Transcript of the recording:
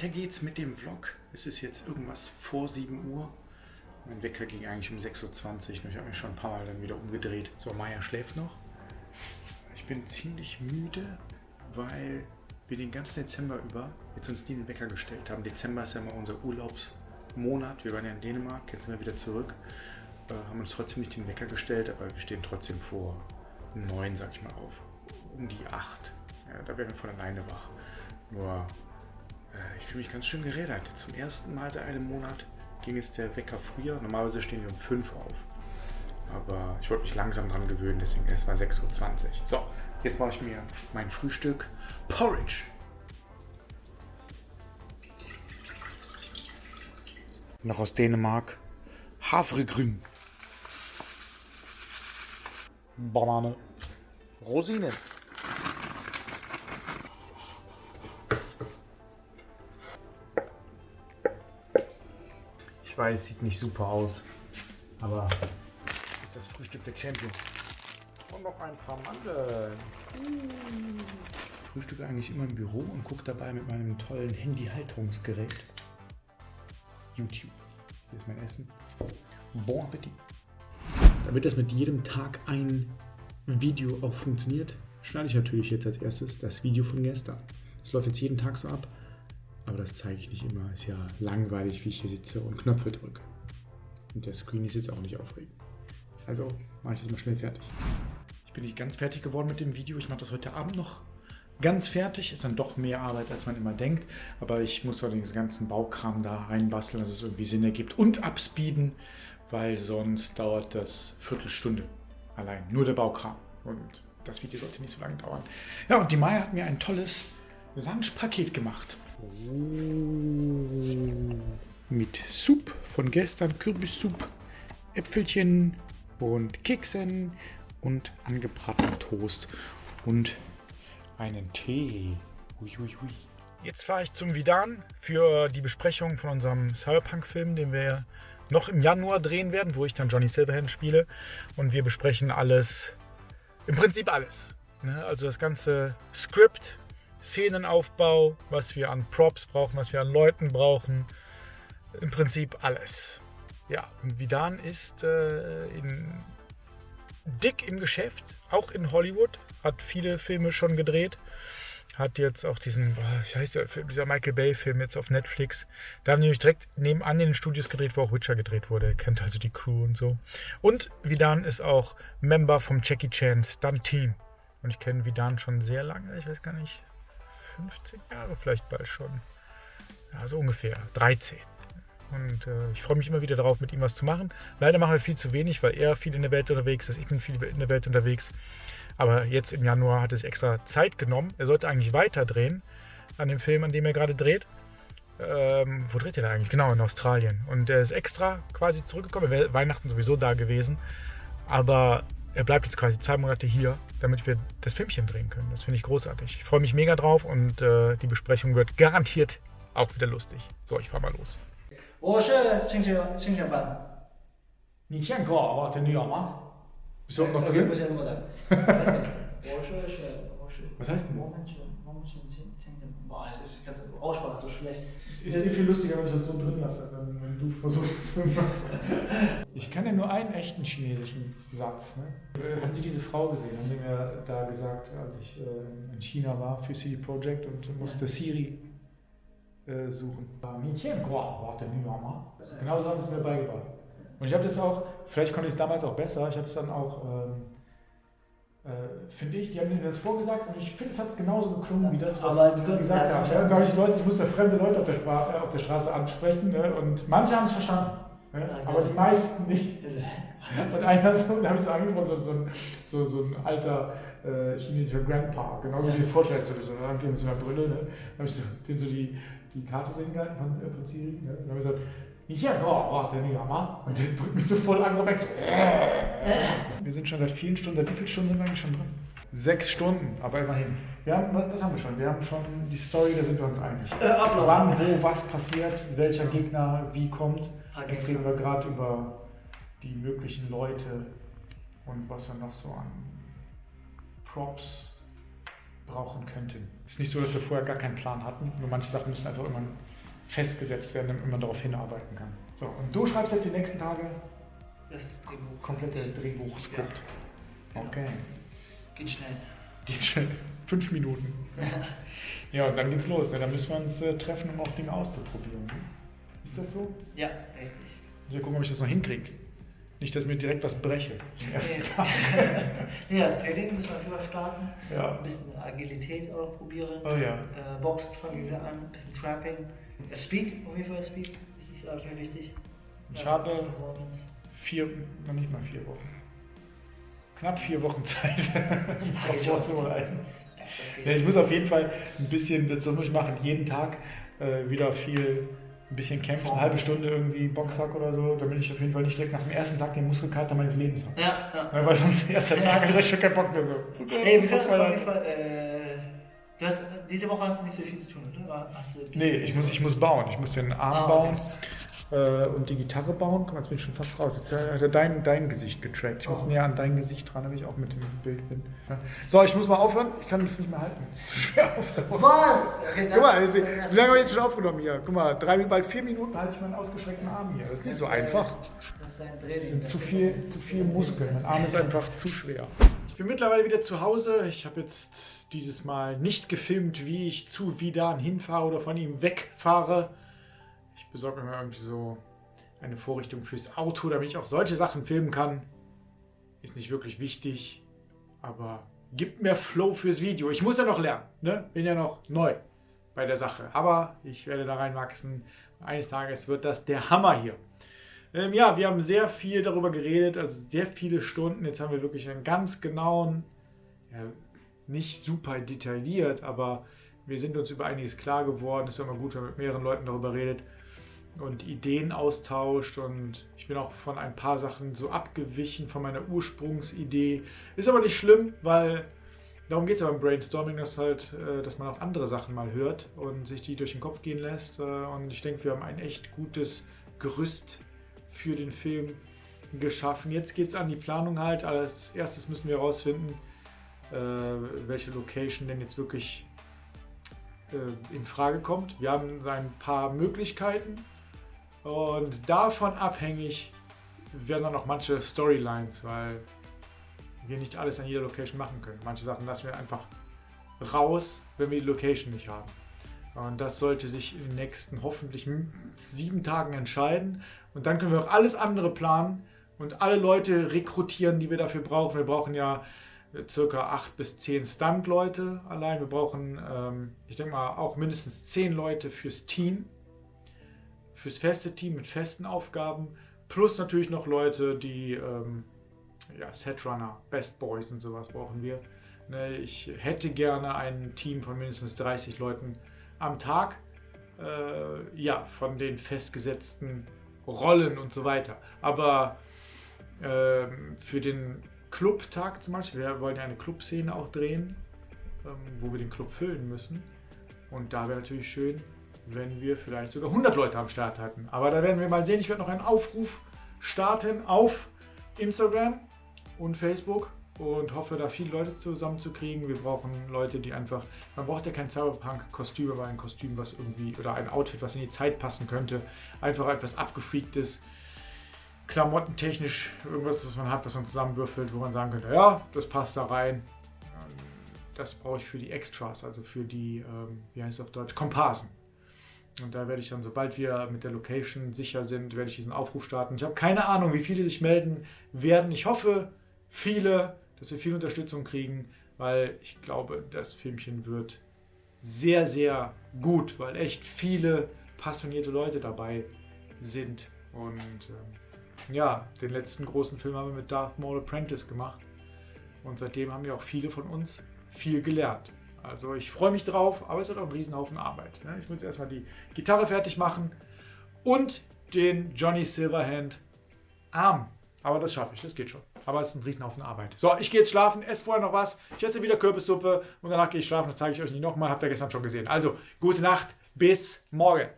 weiter geht's mit dem Vlog. Es ist jetzt irgendwas vor 7 Uhr. Mein Wecker ging eigentlich um 6:20 Uhr. Ich habe mich schon ein paar Mal dann wieder umgedreht. So, Maya schläft noch. Ich bin ziemlich müde, weil wir den ganzen Dezember über jetzt uns nie den Wecker gestellt haben. Dezember ist ja immer unser Urlaubsmonat. Wir waren ja in Dänemark, jetzt sind wir wieder zurück. Haben uns trotzdem nicht den Wecker gestellt, aber wir stehen trotzdem vor 9, sag ich mal, auf. Um die 8. Ja, da werden wir von alleine wach. Nur, ich fühle mich ganz schön gerädert. Zum ersten Mal seit einem Monat ging jetzt der Wecker früher. Normalerweise stehen wir um 5 auf. Aber ich wollte mich langsam dran gewöhnen, deswegen erst mal 6:20 Uhr. So, jetzt mache ich mir mein Frühstück. Porridge. Noch aus Dänemark. Havregrün. Banane. Rosinen. Ich weiß, sieht nicht super aus, aber ist das Frühstück der Champions. Und noch ein paar Mandeln. Ich frühstücke eigentlich immer im Büro und gucke dabei mit meinem tollen Handy-Halterungsgerät YouTube. Hier ist mein Essen. Bon Appetit. Damit das mit jedem Tag ein Video auch funktioniert, schneide ich natürlich jetzt als erstes das Video von gestern. Das läuft jetzt jeden Tag so ab, aber das zeige ich nicht immer. Ist ja langweilig, wie ich hier sitze und Knöpfe drücke. Und der Screen ist jetzt auch nicht aufregend. Also mache ich das mal schnell fertig. Ich bin nicht ganz fertig geworden mit dem Video. Ich mache das heute Abend noch ganz fertig. Ist dann doch mehr Arbeit, als man immer denkt. Aber ich muss auch den ganzen Baukram da reinbasteln, dass es irgendwie Sinn ergibt. Und abspeeden, weil sonst dauert das Viertelstunde allein. Nur der Baukram. Und das Video sollte nicht so lange dauern. Ja, und die Maya hat mir ein tolles Lunchpaket gemacht. Mit Soup von gestern, Kürbissup, Äpfelchen und Keksen und angebratenem Toast und einen Tee. Uiuiui. Jetzt fahre ich zum Vidan für die Besprechung von unserem Cyberpunk-Film, den wir noch im Januar drehen werden, wo ich dann Johnny Silverhand spiele. Und wir besprechen alles, im Prinzip alles. Also das ganze Skript, Szenenaufbau, was wir an Props brauchen, was wir an Leuten brauchen. Im Prinzip alles. Ja, und Vidan ist dick im Geschäft, auch in Hollywood, hat viele Filme schon gedreht. Hat jetzt auch diesen, wie heißt der Film, dieser Michael Bay-Film jetzt auf Netflix. Da haben die nämlich direkt nebenan in den Studios gedreht, wo auch Witcher gedreht wurde. Er kennt also die Crew und so. Und Vidan ist auch Member vom Jackie Chan Stunt-Team. Und ich kenne Vidan schon sehr lange, ich weiß gar nicht, 15 Jahre vielleicht bald schon. Ja, so ungefähr, 13. Und ich freue mich immer wieder darauf, mit ihm was zu machen. Leider machen wir viel zu wenig, weil er viel in der Welt unterwegs ist. Ich bin viel in der Welt unterwegs. Aber jetzt im Januar hat es extra Zeit genommen. Er sollte eigentlich weiterdrehen an dem Film, an dem er gerade dreht. Wo dreht er da eigentlich? Genau, in Australien. Und er ist extra quasi zurückgekommen. Er wäre Weihnachten sowieso da gewesen. Aber er bleibt jetzt quasi 2 Monate hier, damit wir das Filmchen drehen können. Das finde ich großartig. Ich freue mich mega drauf und die Besprechung wird garantiert auch wieder lustig. So, ich fahre mal los. 我是星星班，你见过我的女儿吗？Bist du noch 不 drin? 是录的。我是 Was heißt denn? 我们是星星，boah, ich kann Aussprache so schlecht. Es ist viel lustiger, wenn ich das so drin lasse, wenn du versuchst irgendwas. Ich kann ja nur einen echten chinesischen Satz. Ne? Haben Sie diese Frau gesehen? Haben Sie mir da gesagt, als ich in China war für CD Projekt und musste Siri suchen. Genau so haben sie es mir beigebracht. Und ich habe das auch, vielleicht konnte ich es damals auch besser, ich habe es dann auch, finde ich, die haben mir das vorgesagt und ich finde, es hat genauso geklungen wie das, was die gesagt haben. Ja, ich musste fremde Leute auf der Straße ansprechen, ne? Und manche haben es verstanden, ne? Aber die meisten nicht. Und einer so, da habe ich so angesprochen, so ein alter chinesischer Grandpa, genauso wie du dir vorstellst, so mit so einer Brille, ne? Da habe ich so, den so die Karte so hingehalten von Siri, ne? Und dann habe ich gesagt, und der drückt mich so voll an, weg. So. Wir sind schon seit vielen Stunden, seit wie vielen Stunden sind wir eigentlich schon drin? 6 Stunden, aber immerhin. Was haben wir schon? Wir haben schon die Story, da sind wir uns einig. Wann, wo, was passiert, welcher Gegner wie kommt. Jetzt reden wir gerade über die möglichen Leute und was wir noch so an Props brauchen könnten. Es ist nicht so, dass wir vorher gar keinen Plan hatten, nur manche Sachen müssen einfach immer festgesetzt werden, damit man darauf hinarbeiten kann. So, und du schreibst jetzt die nächsten Tage Das Drehbuch. komplette Drehbuchskript. Ja. Okay. Geht schnell. Geht schnell. 5 Minuten. Ja, und dann geht's los. Ne? Dann müssen wir uns treffen, um auch Dinge auszuprobieren. Ist das so? Ja, richtig. Ja, gucken, ob ich das noch hinkriege. Nicht, dass ich mir direkt was breche. Am ersten Tag. Nee, das Training müssen wir früher starten. Ja. Ein bisschen Agilität auch probieren. Oh ja. Boxen fangen wir wieder an. Ein bisschen Trapping. Speed, auf jeden Fall Speed. Das ist auch sehr wichtig. Ich habe Performance. noch nicht mal 4 Wochen. Knapp 4 Wochen Zeit, um darauf vorzubereiten. Ja, das geht. Ja, ich muss auf jeden Fall ein bisschen, das muss ich machen, jeden Tag wieder ein bisschen kämpfen, eine halbe Stunde irgendwie Boxsack oder so, damit ich auf jeden Fall nicht direkt nach dem ersten Tag den Muskelkater meines Lebens habe. Ja. Weil sonst der erste Tag habe ich schon keinen Bock mehr so. Hey, wie gesagt, auf jeden Fall, diese Woche hast du nicht so viel zu tun, oder? Nee, ich muss bauen. Ich muss den Arm bauen und die Gitarre bauen. Guck mal, jetzt bin ich schon fast raus. Jetzt hat er dein Gesicht getrackt. Ich muss näher an dein Gesicht dran, damit ich auch mit dem Bild bin. So, ich muss mal aufhören. Ich kann das nicht mehr halten. Das ist zu schwer auf der Was? Okay, Guck mal, wie lange haben wir jetzt schon aufgenommen hier? Guck mal, bald 4 Minuten halte ich meinen ausgestreckten Arm hier. Das ist nicht so einfach. Das ist dein Das Training. sind zu viel Muskeln. Mein Arm ist einfach zu schwer. Ich bin mittlerweile wieder zu Hause. Ich habe jetzt dieses Mal nicht gefilmt, wie ich zu Vidan hinfahre oder von ihm wegfahre. Ich besorge mir mal irgendwie so eine Vorrichtung fürs Auto, damit ich auch solche Sachen filmen kann. Ist nicht wirklich wichtig, aber gibt mir Flow fürs Video. Ich muss ja noch lernen, ne? Bin ja noch neu bei der Sache. Aber ich werde da reinwachsen. Eines Tages wird das der Hammer hier. Ja, wir haben sehr viel darüber geredet, also sehr viele Stunden. Jetzt haben wir wirklich einen ganz genauen, ja, nicht super detailliert, aber wir sind uns über einiges klar geworden. Es ist immer gut, wenn man mit mehreren Leuten darüber redet und Ideen austauscht. Und ich bin auch von ein paar Sachen so abgewichen von meiner Ursprungsidee. Ist aber nicht schlimm, weil darum geht es ja beim Brainstorming, dass man auch andere Sachen mal hört und sich die durch den Kopf gehen lässt. Und ich denke, wir haben ein echt gutes Gerüst für den Film geschaffen. Jetzt geht es an die Planung halt. Als erstes müssen wir herausfinden, welche Location denn jetzt wirklich in Frage kommt. Wir haben ein paar Möglichkeiten und davon abhängig werden dann auch manche Storylines, weil wir nicht alles an jeder Location machen können. Manche Sachen lassen wir einfach raus, wenn wir die Location nicht haben. Und das sollte sich in den nächsten hoffentlich 7 Tagen entscheiden. Und dann können wir auch alles andere planen und alle Leute rekrutieren, die wir dafür brauchen. Wir brauchen ja circa 8 bis 10 Stunt-Leute allein. Wir brauchen, ich denke mal, auch mindestens 10 Leute fürs Team. Fürs feste Team mit festen Aufgaben. Plus natürlich noch Leute, die Setrunner, Best Boys und sowas brauchen wir. Ich hätte gerne ein Team von mindestens 30 Leuten am Tag, von den festgesetzten Rollen und so weiter. Aber für den Clubtag zum Beispiel, wir wollen ja eine Clubszene auch drehen, wo wir den Club füllen müssen. Und da wäre natürlich schön, wenn wir vielleicht sogar 100 Leute am Start hatten. Aber da werden wir mal sehen. Ich werde noch einen Aufruf starten auf Instagram und Facebook und hoffe, da viele Leute zusammenzukriegen. Wir brauchen Leute, die einfach, man braucht ja kein Cyberpunk-Kostüm, aber ein Kostüm, was irgendwie, oder ein Outfit, was in die Zeit passen könnte. Einfach etwas abgefreaktes, klamottentechnisch, irgendwas, was man hat, was man zusammenwürfelt, wo man sagen könnte, ja, das passt da rein. Das brauche ich für die Extras, also für die, wie heißt es auf Deutsch, Komparsen. Und da werde ich dann, sobald wir mit der Location sicher sind, werde ich diesen Aufruf starten. Ich habe keine Ahnung, wie viele sich melden werden. Ich hoffe, viele, dass wir viel Unterstützung kriegen, weil ich glaube, das Filmchen wird sehr, sehr gut, weil echt viele passionierte Leute dabei sind. Und den letzten großen Film haben wir mit Darth Maul Apprentice gemacht. Und seitdem haben ja auch viele von uns viel gelernt. Also ich freue mich drauf, aber es wird auch ein Riesenhaufen Arbeit. Ich muss erstmal die Gitarre fertig machen und den Johnny Silverhand Arm. Aber das schaffe ich, das geht schon. Aber es ist ein Riesenhaufen Arbeit. So, ich gehe jetzt schlafen, esse vorher noch was. Ich esse wieder Kürbissuppe und danach gehe ich schlafen. Das zeige ich euch nicht nochmal, habt ihr gestern schon gesehen. Also, gute Nacht, bis morgen.